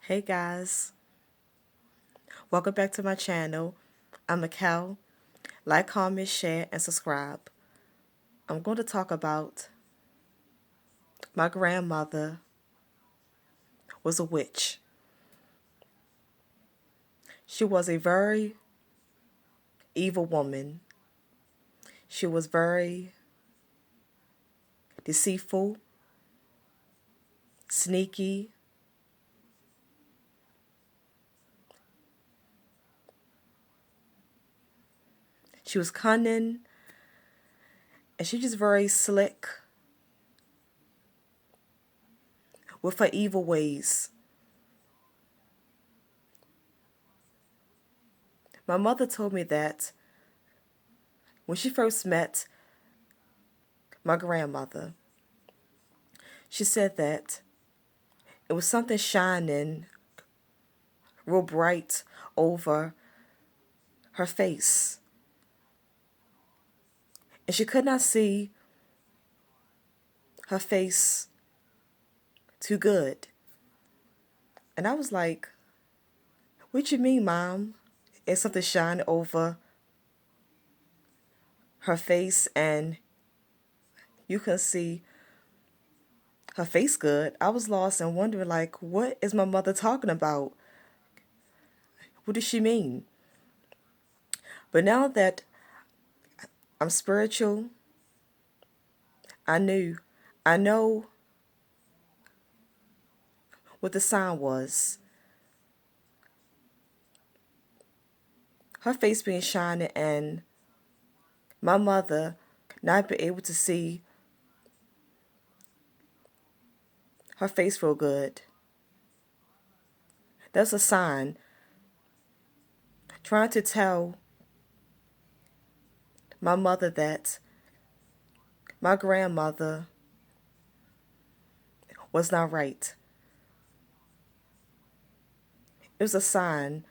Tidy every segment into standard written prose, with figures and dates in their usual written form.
Hey guys, welcome back to my channel. I'm Mikkel. Like, comment, share, and subscribe. I'm going to talk about my grandmother was a witch. She was a very evil woman. She was very deceitful, sneaky. She was cunning, and she just very slick with her evil ways. My mother told me that when she first met my grandmother, she said that it was something shining real bright over her face. And she could not see her face too good. And I was like, what you mean, Mom? It's something shining over her face and you can see her face good. I was lost and wondering, like, what is my mother talking about? What does she mean? But now that I'm spiritual, I knew. I know what the sign was. Her face being shining and my mother not be able to see her face real good. That's a sign trying to tell my mother that my grandmother was not right. It was a sign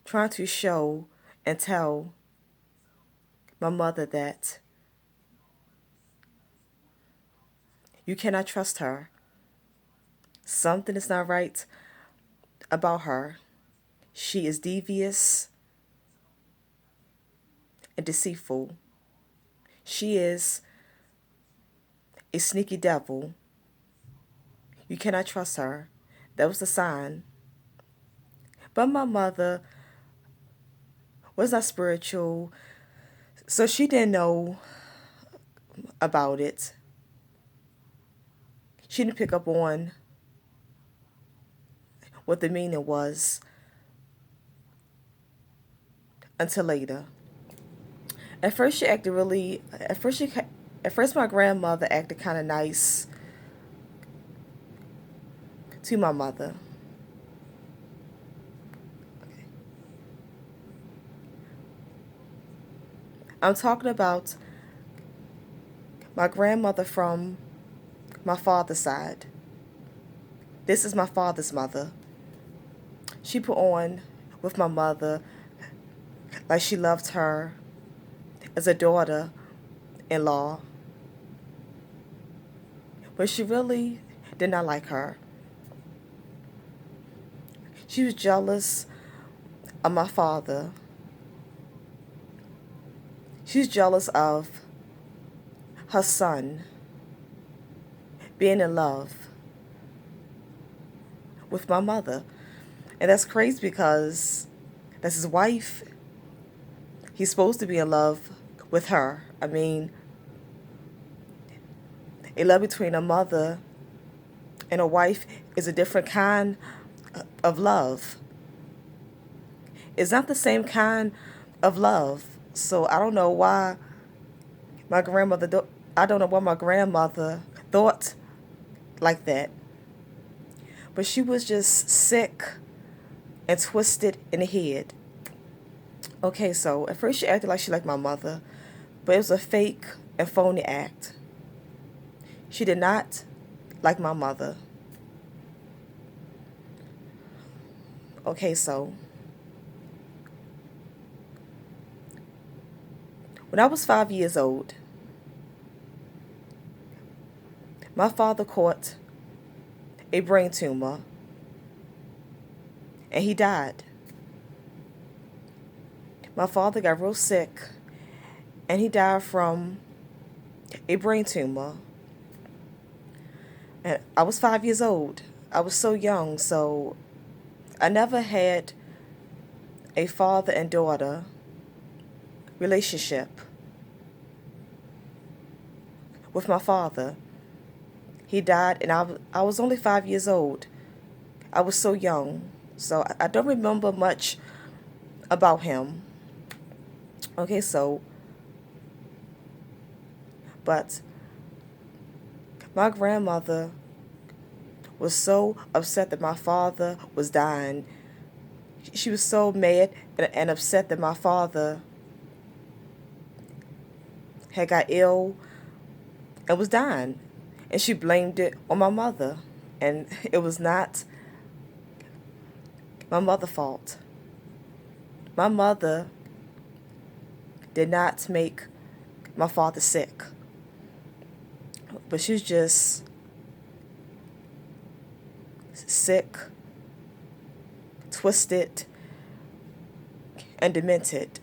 trying to show and tell my mother that you cannot trust her. Something is not right about her. She is devious and deceitful. She is a sneaky devil. You cannot trust her. That was the sign. But my mother was not spiritual, so she didn't know about it. She didn't pick up on what the meaning was until later. At first, she acted really. At first, my grandmother acted kind of nice to my mother. I'm talking about my grandmother from my father's side. This is my father's mother. She put on with my mother like she loved her as a daughter-in-law, but she really did not like her. She was jealous of my father. She was jealous of her son being in love with my mother. And that's crazy because that's his wife. He's supposed to be in love with her. I mean, a love between a mother and a wife is a different kind of love. It's not the same kind of love. So I don't know why my grandmother, I don't know why my grandmother thought like that. But she was just sick and twisted in the head. Okay, so at first she acted like she liked my mother, but it was a fake and phony act. She did not like my mother. Okay, so when I was 5 years old, my father caught a brain tumor and he died. My father got real sick, and he died from a brain tumor. And I was 5 years old. I was so young, so I never had a father and daughter relationship with my father. He died, and I was only 5 years old. I was so young, so I don't remember much about him. Okay, so, but my grandmother was so upset that my father was dying. She was so mad and upset that my father had got ill and was dying. And she blamed it on my mother. And it was not my mother's fault. My mother did not make my father sick. But she was just sick, twisted, and demented.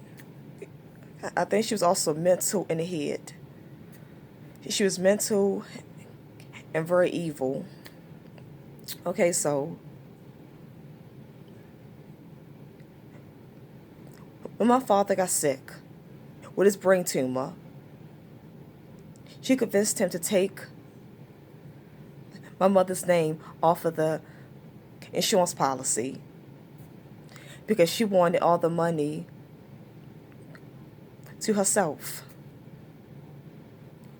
I think she was also mental in the head. She was mental and very evil. Okay, so when my father got sick with his brain tumor, she convinced him to take my mother's name off of the insurance policy because she wanted all the money to herself.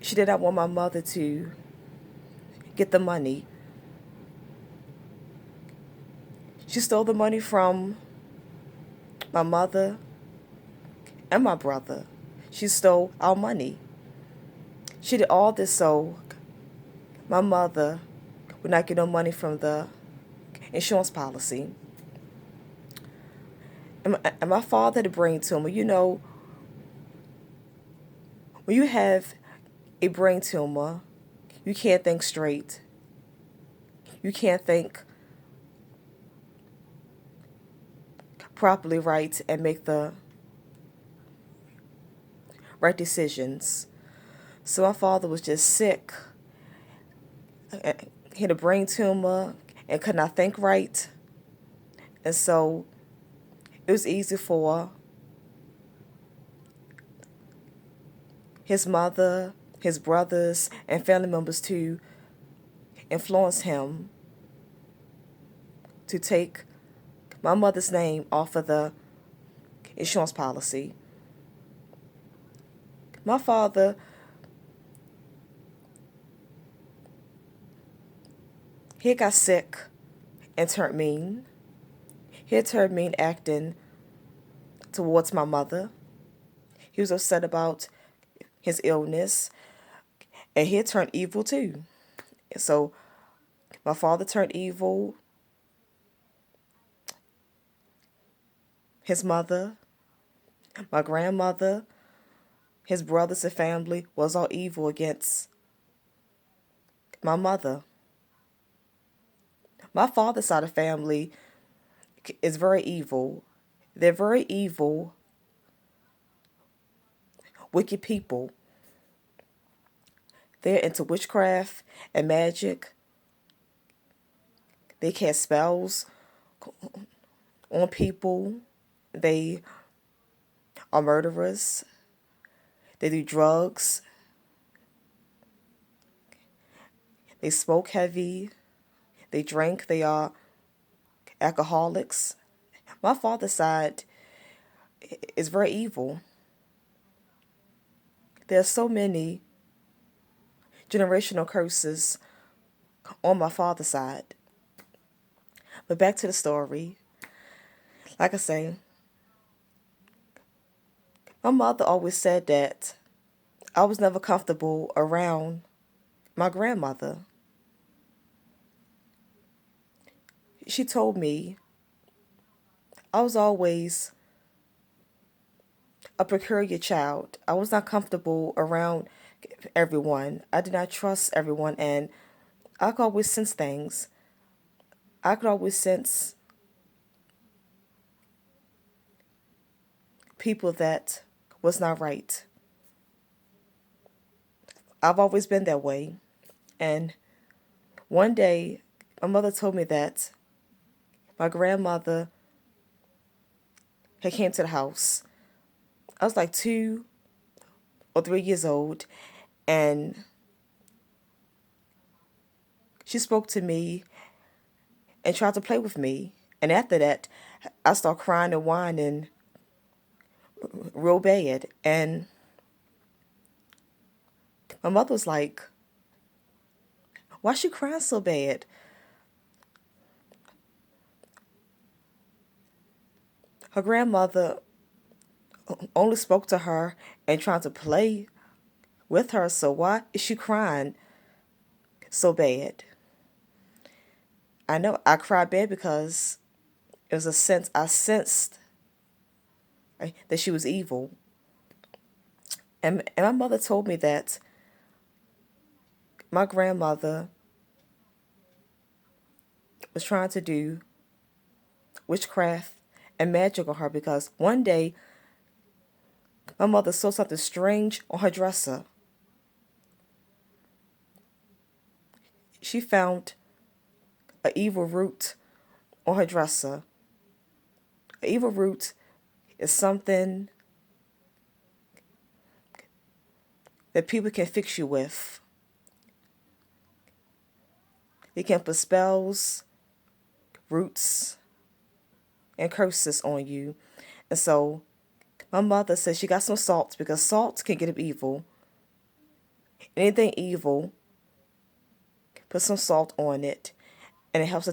She did not want my mother to get the money. She stole the money from my mother and my brother. She stole our money. She did all this so my mother would not get no money from the insurance policy. And my father had a brain tumor. You know, when you have a brain tumor, you can't think straight. You can't think properly right and make the right decisions. So my father was just sick, he had a brain tumor, and could not think right. And so it was easy for his mother, his brothers, and family members to influence him to take my mother's name off of the insurance policy. My father, he got sick and turned mean. He had turned mean acting towards my mother. He was upset about his illness, and he had turned evil too. So my father turned evil. His mother, my grandmother, his brothers and family was all evil against my mother. My father's side of family is very evil. They're very evil, wicked people. They're into witchcraft and magic. They cast spells on people. They are murderers. They do drugs. They smoke heavy. They drink. They are alcoholics. My father's side is very evil. There are so many generational curses on my father's side. But back to the story. Like I say, my mother always said that I was never comfortable around my grandmother. She told me I was always a peculiar child. I was not comfortable around everyone. I did not trust everyone, and I could always sense things. I could always sense people that was not right. I've always been that way. And one day, my mother told me that my grandmother had came to the house. I was like 2 or 3 years old, and she spoke to me and tried to play with me. And after that, I started crying and whining real bad. And my mother was like, "Why she crying so bad?" Her grandmother only spoke to her and tried to play with her, so why is she crying so bad? I know I cried bad because it was a sense I sensed, right, that she was evil. And my mother told me that my grandmother was trying to do witchcraft and magic on her because one day my mother saw something strange on her dresser. She found an evil root on her dresser. An evil root is something that people can fix you with. They can put spells, roots, and curses on you. And so my mother said she got some salt because salt can get up evil. Anything evil, put some salt on it, and it helps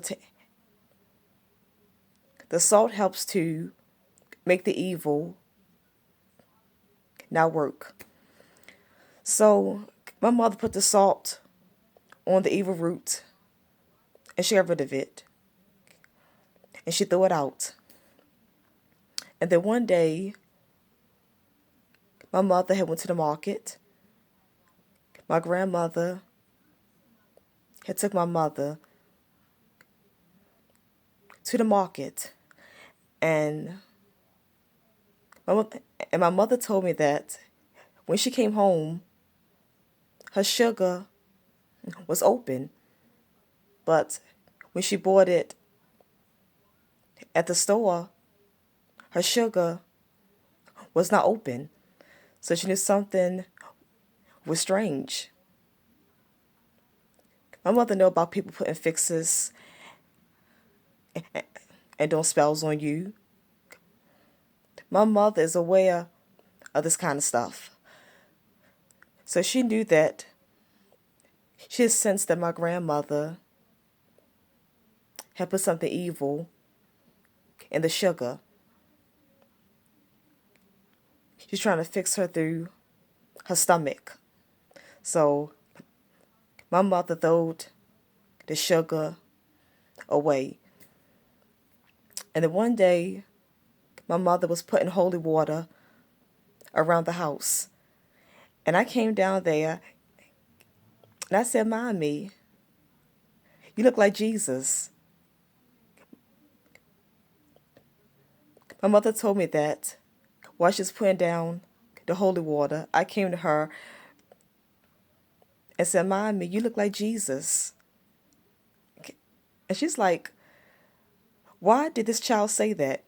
the salt helps to make the evil not work. So my mother put the salt on the evil root and she got rid of it and she threw it out. And then one day my mother had went to the market. My grandmother had took my mother to the market, and my mother told me that when she came home, her sugar was open, but when she bought it at the store, her sugar was not open. So she knew something was strange. My mother knew about people putting fixes and doing spells on you. My mother is aware of this kind of stuff. So she knew that she had sensed that my grandmother had put something evil in the sugar. She's trying to fix her through her stomach. So my mother threw the sugar away. And then one day, my mother was putting holy water around the house. And I came down there and I said, "Mommy, you look like Jesus." My mother told me that while she was putting down the holy water, I came to her and said, "Mommy, you look like Jesus." And she's like, "Why did this child say that?"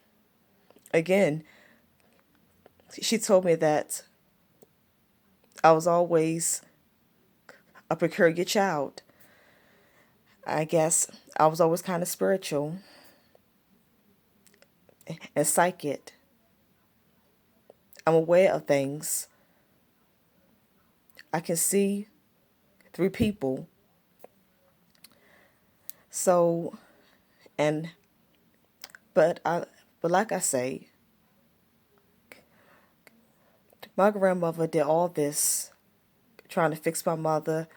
Again, she told me that I was always a peculiar child. I guess I was always kind of spiritual and psychic. I'm aware of things. I can see through people. So, and but like I say, my grandmother did all this trying to fix my mother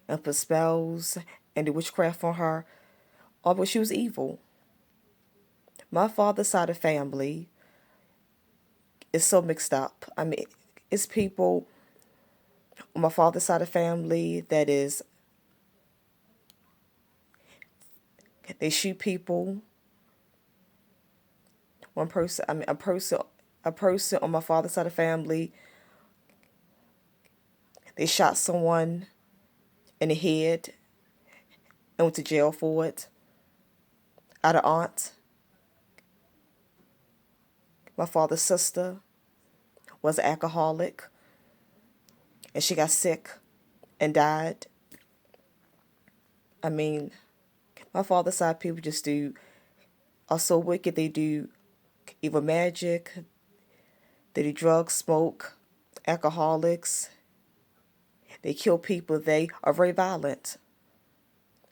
and put spells and do witchcraft on her, all but she was evil. My father's side of family is so mixed up. I mean, it's people on my father's side of family that is, they shoot people. A person a person on my father's side of the family, they shot someone in the head and went to jail for it. I had an aunt, my father's sister, was an alcoholic, and she got sick and died. I mean, my father's side people just are so wicked. They do evil magic, they do drugs, smoke, alcoholics. They kill people. They are very violent.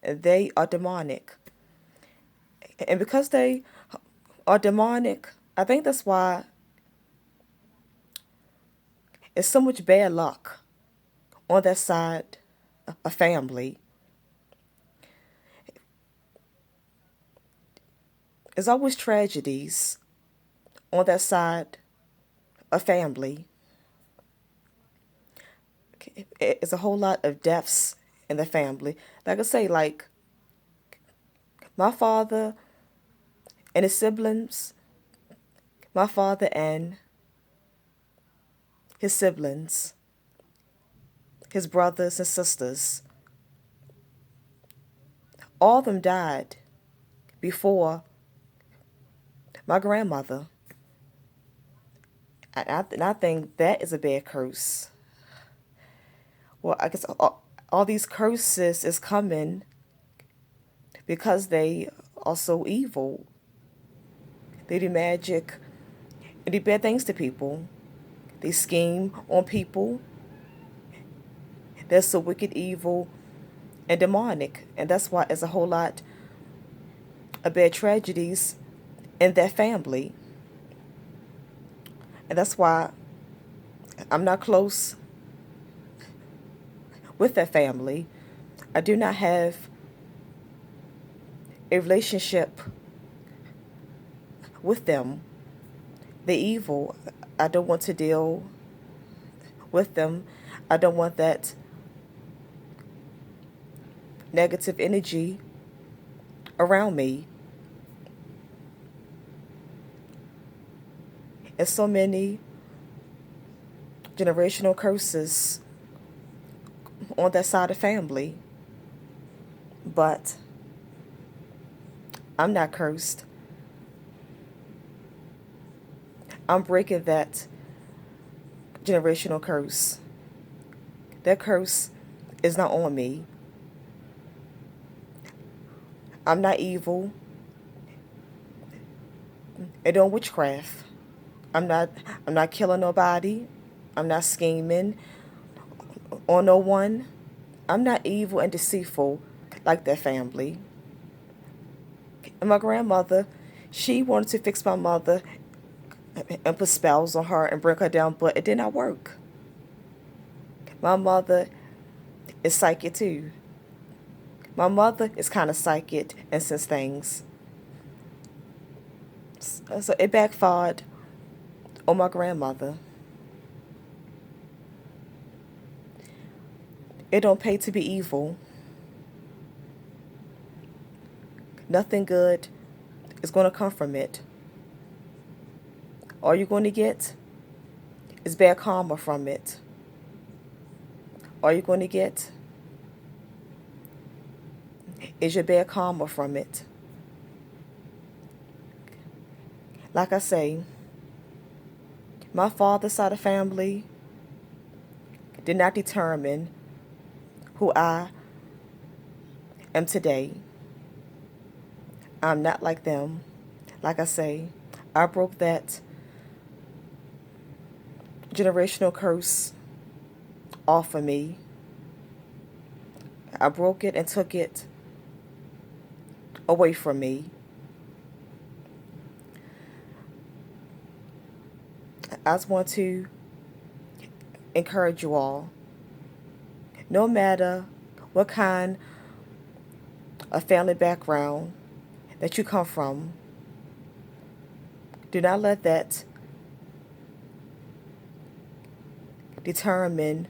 And they are demonic. And because they are demonic, I think that's why it's so much bad luck on that side of family. There's always tragedies on that side of family. It's a whole lot of deaths in the family. Like I say, like my father and his siblings, my father and his siblings, his brothers and sisters, all of them died before my grandmother. And I think that is a bad curse. Well, I guess all these curses is coming because they are so evil. They do magic and do bad things to people. They scheme on people. They're so wicked, evil, and demonic. And that's why there's a whole lot of bad tragedies in that family. And that's why I'm not close with that family. I do not have a relationship with them. They're evil. I don't want to deal with them. I don't want that negative energy around me. And so many generational curses on that side of family. But I'm not cursed. I'm breaking that generational curse. That curse is not on me. I'm not evil. I don't witchcraft. I'm not I'm not killing nobody. I'm not scheming on no one. I'm not evil and deceitful like that family. And my grandmother, she wanted to fix my mother and put spells on her and bring her down, but it did not work. My mother is psychic too. My mother is kind of psychic and sense things. So it backfired on my grandmother. It don't pay to be evil. Nothing good is going to come from it. All you're going to get is bad karma from it. All you're going to get is your bad karma from it. Like I say, my father's side of family did not determine who I am today. I'm not like them. Like I say, I broke that generational curse off of me. I broke it and took it away from me. I just want to encourage you all, no matter what kind of family background that you come from, do not let that determine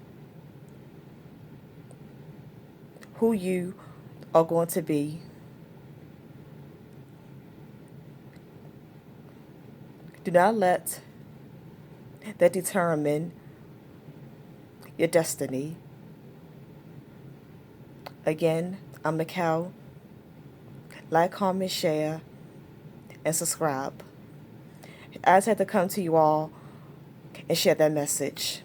who you are going to be. Do not let that determine your destiny. Again, I'm Mikkel. Like, comment, share, and subscribe. I just had to come to you all and share that message.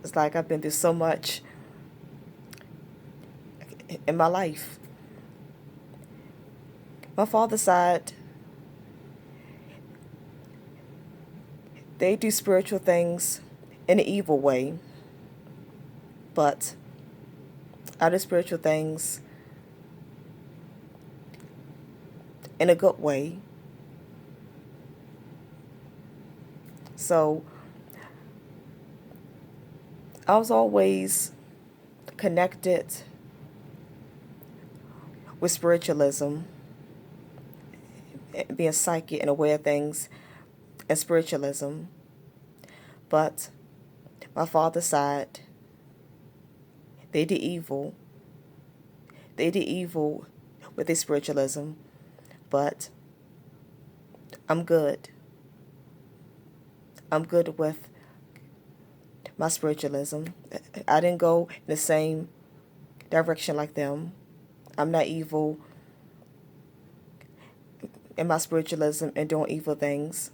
It's like I've been through so much in my life. My father's side, they do spiritual things in an evil way, but I do spiritual things in a good way. So I was always connected with spiritualism, being psychic and aware of things, and spiritualism. But my father's side, they did evil. They did evil with their spiritualism, but I'm good. I'm good with my spiritualism. I didn't go in the same direction like them. I'm not evil in my spiritualism and doing evil things.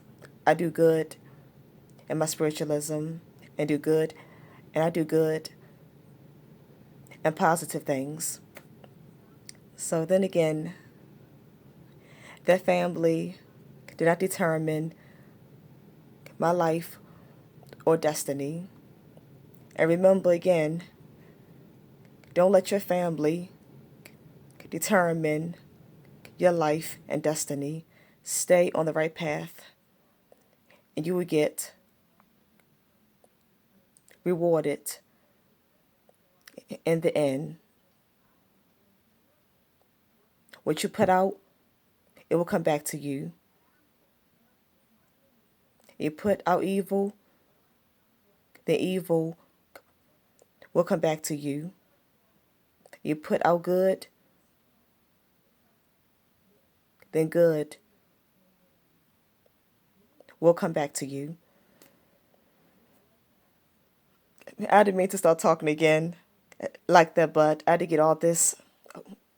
I do good in my spiritualism and do good, and I do good and positive things. So then again, that family did not determine my life or destiny. And remember again, don't let your family determine your life and destiny. Stay on the right path, and you will get rewarded in the end. What you put out, it will come back to you. You put out evil, the evil will come back to you. You put out good, then good will come back to you. I didn't mean to start talking again like that, but I had to get all this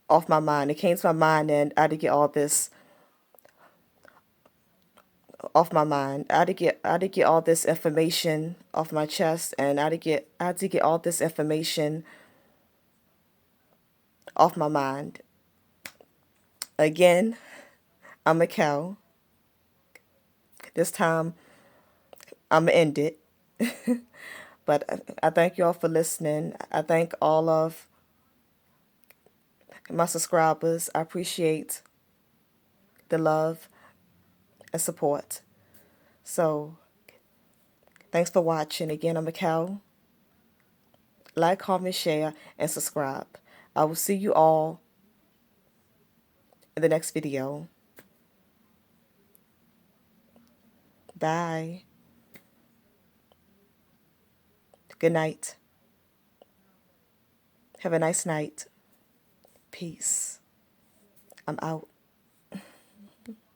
off my mind. It came to my mind, and I had to get all this off my mind. I had to get all this information off my chest, and I had to get all this information off my mind. Again, I'm a cow. This time, I'm gonna end it. But I thank you all for listening. I thank all of my subscribers. I appreciate the love and support. So, thanks for watching. Again, I'm a cow. Like, comment, share, and subscribe. I will see you all in the next video. Bye. Good night. Have a nice night. Peace. I'm out.